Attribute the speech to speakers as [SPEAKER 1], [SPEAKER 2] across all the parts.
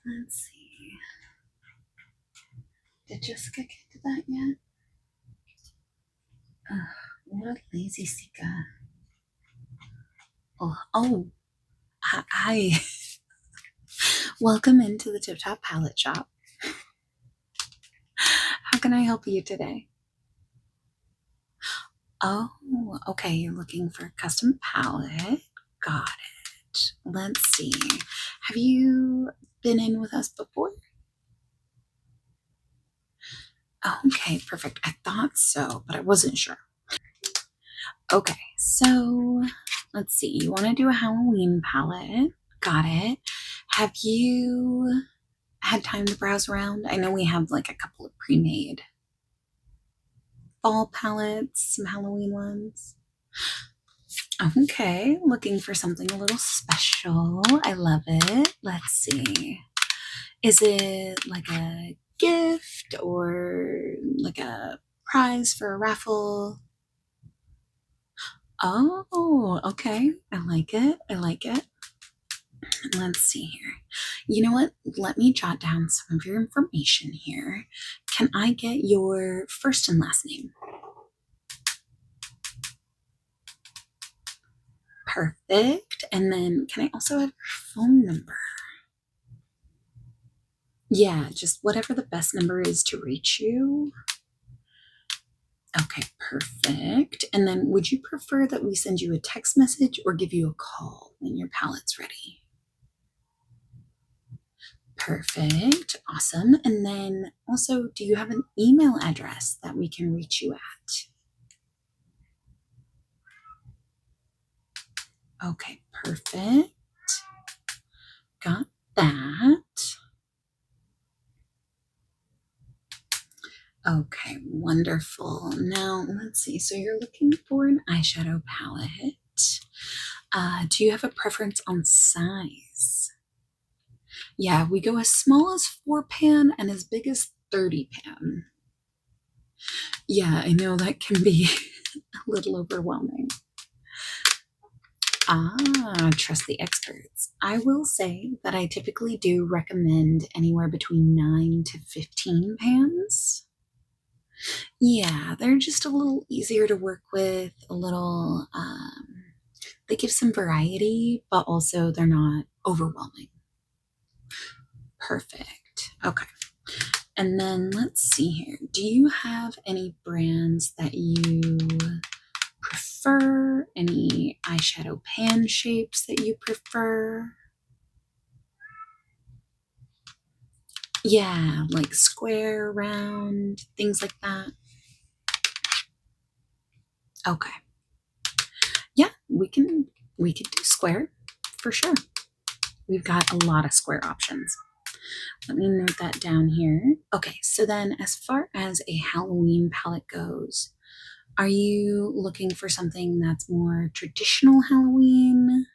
[SPEAKER 1] Let's see. Did Jessica get to that yet? What a lazy Sika. Oh, hi. Welcome into the Tip Top Palette Shop. How can I help you today? Oh, okay. You're looking for a custom palette. Got it. Let's see. Have you been in with us before? Okay, perfect. I thought so, but I wasn't sure. Okay, so let's see. You want to do a Halloween palette. Got it. Have you had time to browse around? I know we have like a couple of pre-made fall palettes, some Halloween ones. Okay, looking for something a little special. I love it. Let's see. Is it like a gift or like a prize for a raffle? Oh, okay. I like it. I like it. Let's see here. You know what? Let me jot down some of your information here. Can I get your first and last name? Perfect. And then can I also have your phone number? Yeah, just whatever the best number is to reach you. Okay, perfect. And then would you prefer that we send you a text message or give you a call when your palette's ready? Perfect. Awesome. And then also, do you have an email address that we can reach you at? Okay, perfect. Got that. Okay, wonderful. Now, let's see. So you're looking for an eyeshadow palette. Do you have a preference on size? Yeah, we go as small as 4 pan and as big as 30 pan. Yeah, I know that can be a little overwhelming. Trust the experts. I will say that I typically do recommend anywhere between 9 to 15 pans. Yeah, they're just a little easier to work with, a little, they give some variety, but also they're not overwhelming. Perfect. Okay. And then let's see here. Do you have any brands that you prefer? Any eyeshadow pan shapes that you prefer? Yeah, like square, round, things like that. Okay. Yeah, we can do square for sure. We've got a lot of square options. Let me note that down here. Okay, so then as far as a Halloween palette goes, are you looking for something that's more traditional Halloween?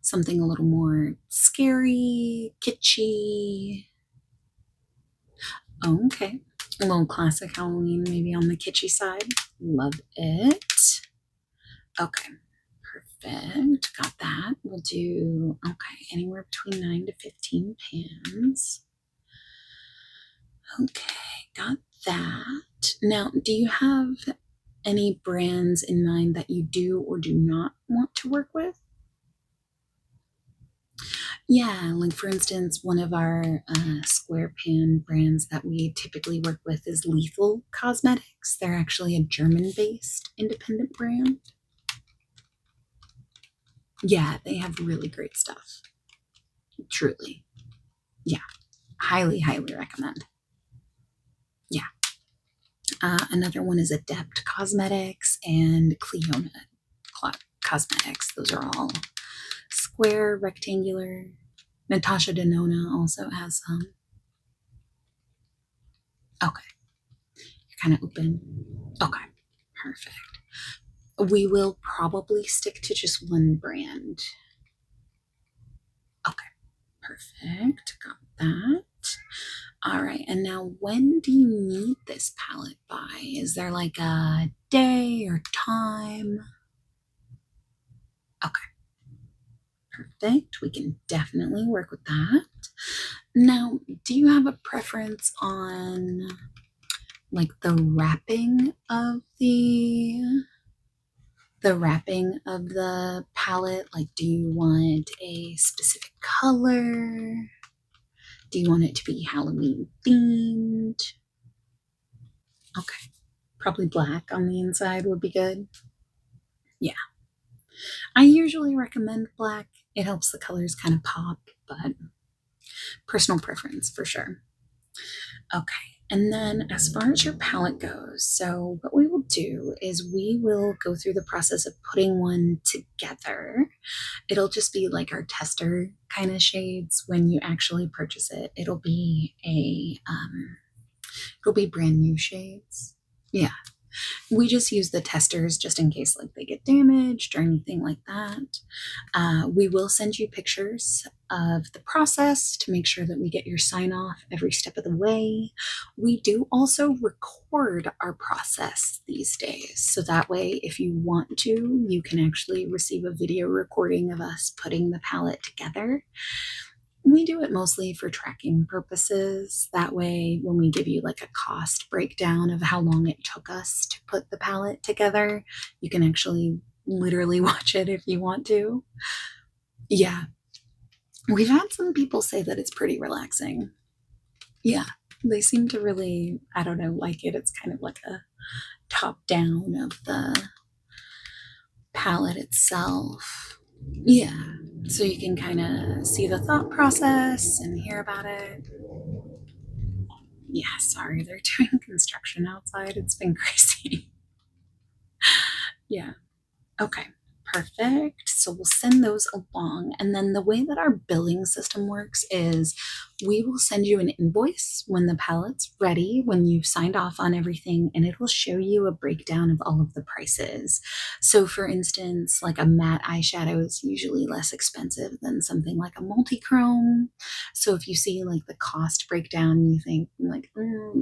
[SPEAKER 1] Something a little more scary, kitschy? Oh, okay. A little classic Halloween, maybe on the kitschy side. Love it. Okay, perfect. Got that. We'll do, okay, anywhere between 9 to 15 pans. Okay, got that. Now, do you have any brands in mind that you do or do not want to work with? Yeah, like for instance, one of our square pan brands that we typically work with is Lethal Cosmetics. They're actually a German based independent brand. Yeah, they have really great stuff. Truly. Yeah, highly, highly recommend. Yeah. Another one is Adept Cosmetics and Cleona Cosmetics. Those are all square, rectangular. Natasha Denona also has some. Okay. You're kind of open. Okay. Perfect. We will probably stick to just one brand. Okay. Perfect. Got that. All right. And now, when do you need this palette by? Is there like a day or time? Okay. Perfect. We can definitely work with that. Now, do you have a preference on like the wrapping of the palette? Like, do you want a specific color? Do you want it to be Halloween themed? Okay, probably black on the inside would be good. Yeah, I usually recommend black. It helps the colors kind of pop, but personal preference for sure. Okay, and then as far as your palette goes, so what we will do is we will go through the process of putting one together. It'll just be like our tester kind of shades when you actually purchase it. It'll be brand new shades. Yeah, we just use the testers just in case like they get damaged or anything like that. We will send you pictures of the process to make sure that we get your sign off every step of the way. We do also record our process these days, so that way if you want to, you can actually receive a video recording of us putting the palette together. We do it mostly for tracking purposes. That way, when we give you like a cost breakdown of how long it took us to put the palette together, you can actually literally watch it if you want to. Yeah. We've had some people say that it's pretty relaxing. Yeah. They seem to really, I don't know, like it. It's kind of like a top down of the palette itself. Yeah. So you can kind of see the thought process and hear about it. Yeah, sorry, they're doing construction outside. It's been crazy. Yeah. Okay, perfect. So we'll send those along. And then the way that our billing system works is we will send you an invoice when the palette's ready, when you've signed off on everything, and it will show you a breakdown of all of the prices. So, for instance, like a matte eyeshadow is usually less expensive than something like a multi-chrome. So, if you see like the cost breakdown and you think, like,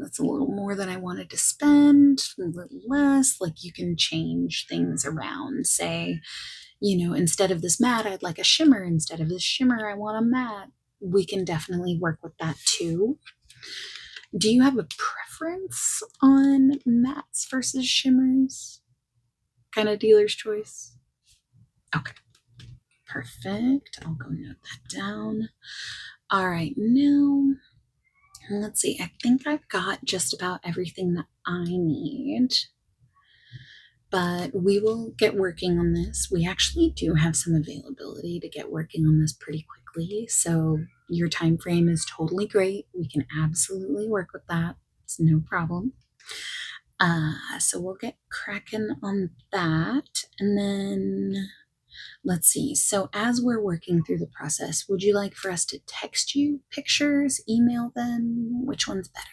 [SPEAKER 1] that's a little more than I wanted to spend, a little less, like you can change things around. Say, instead of this matte, I'd like a shimmer. Instead of this shimmer, I want a matte. We can definitely work with that too. Do you have a preference on mattes versus shimmers? Kind of dealer's choice? Okay, perfect. I'll go note that down. All right, now let's see. I think I've got just about everything that I need. But we will get working on this. We actually do have some availability to get working on this pretty quickly. So your time frame is totally great. We can absolutely work with that. It's no problem. So we'll get cracking on that. And then let's see. So as we're working through the process, would you like for us to text you pictures, email them? Which one's better?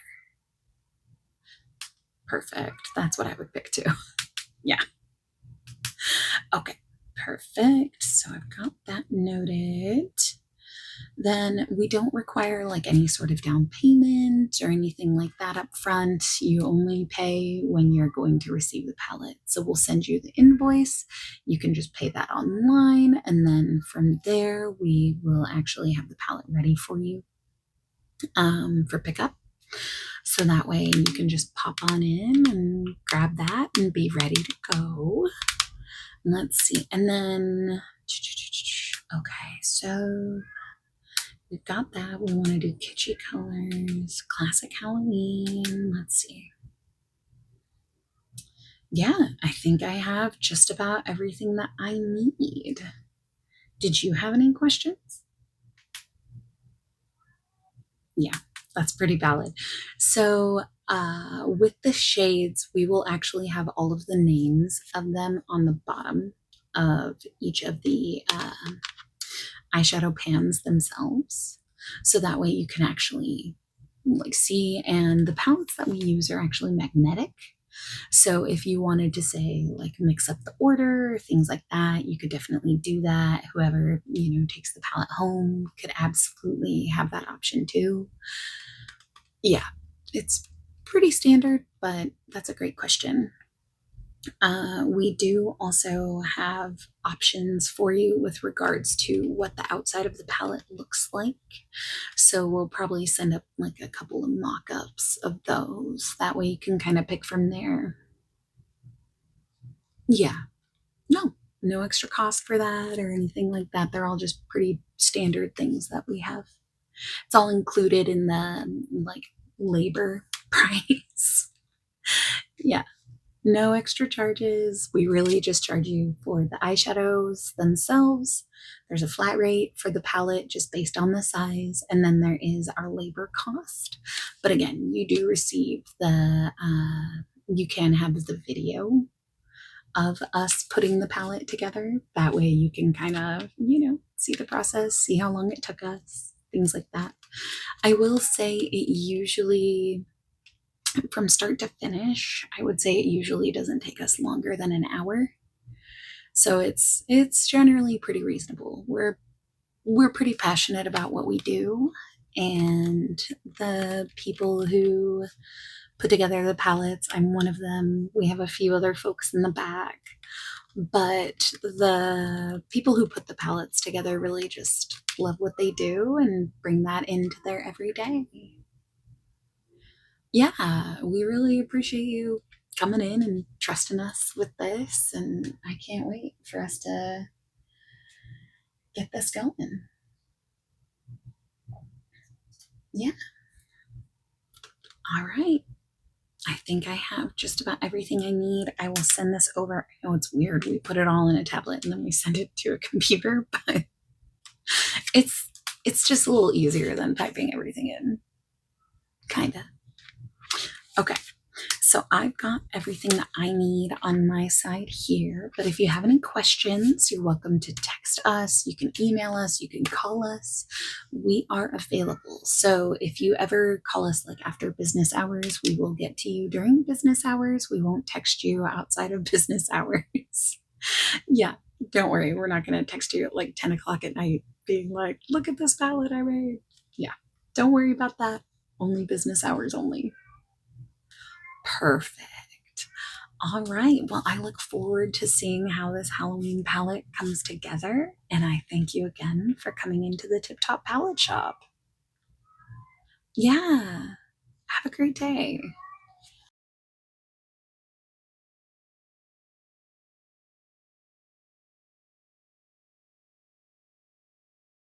[SPEAKER 1] Perfect. That's what I would pick too. Yeah. Okay, perfect. So I've got that noted. Then we don't require like any sort of down payment or anything like that up front. You only pay when you're going to receive the palette. So we'll send you the invoice. You can just pay that online. And then from there, we will actually have the palette ready for you for pickup. So that way you can just pop on in and grab that and be ready to go. Let's see. And then, okay, so we've got that. We want to do kitschy colors, classic Halloween. Let's see. Yeah, I think I have just about everything that I need. Did you have any questions? Yeah, that's pretty valid. So, with the shades, we will actually have all of the names of them on the bottom of each of the eyeshadow pans themselves. So that way you can actually like see, and the palettes that we use are actually magnetic. So if you wanted to say like mix up the order, things like that, you could definitely do that. Whoever, takes the palette home could absolutely have that option too. Yeah, it's pretty standard, but that's a great question. We do also have options for you with regards to what the outside of the palette looks like. So we'll probably send up like a couple of mock-ups of those. That way you can kind of pick from there. Yeah, no, no extra cost for that or anything like that. They're all just pretty standard things that we have. It's all included in the like labor price. Yeah. No extra charges. We really just charge you for the eyeshadows themselves. There's a flat rate for the palette just based on the size, and then there is our labor cost. But again, you do receive you can have the video of us putting the palette together. That way you can kind of, see the process, see how long it took us, things like that. I will say it usually, from start to finish, I would say it usually doesn't take us longer than an hour. So it's generally pretty reasonable. We're pretty passionate about what we do, and the people who put together the palettes, I'm one of them. We have a few other folks in the back, but the people who put the palettes together really just love what they do and bring that into their everyday. Yeah, we really appreciate you coming in and trusting us with this, and I can't wait for us to get this going. Yeah. All right. I think I have just about everything I need. I will send this over. I know it's weird. We put it all in a tablet and then we send it to a computer, but it's it's just a little easier than typing everything in. Kinda. Okay. So I've got everything that I need on my side here. But if you have any questions, you're welcome to text us. You can email us. You can call us. We are available. So if you ever call us like after business hours, we will get to you during business hours. We won't text you outside of business hours. Yeah, don't worry. We're not going to text you at like 10 o'clock at night being like, look at this palette I made. Yeah, don't worry about that. Only business hours only. Perfect. All right. Well, I look forward to seeing how this Halloween palette comes together. And I thank you again for coming into the Tip Top Palette Shop. Yeah. Have a great day.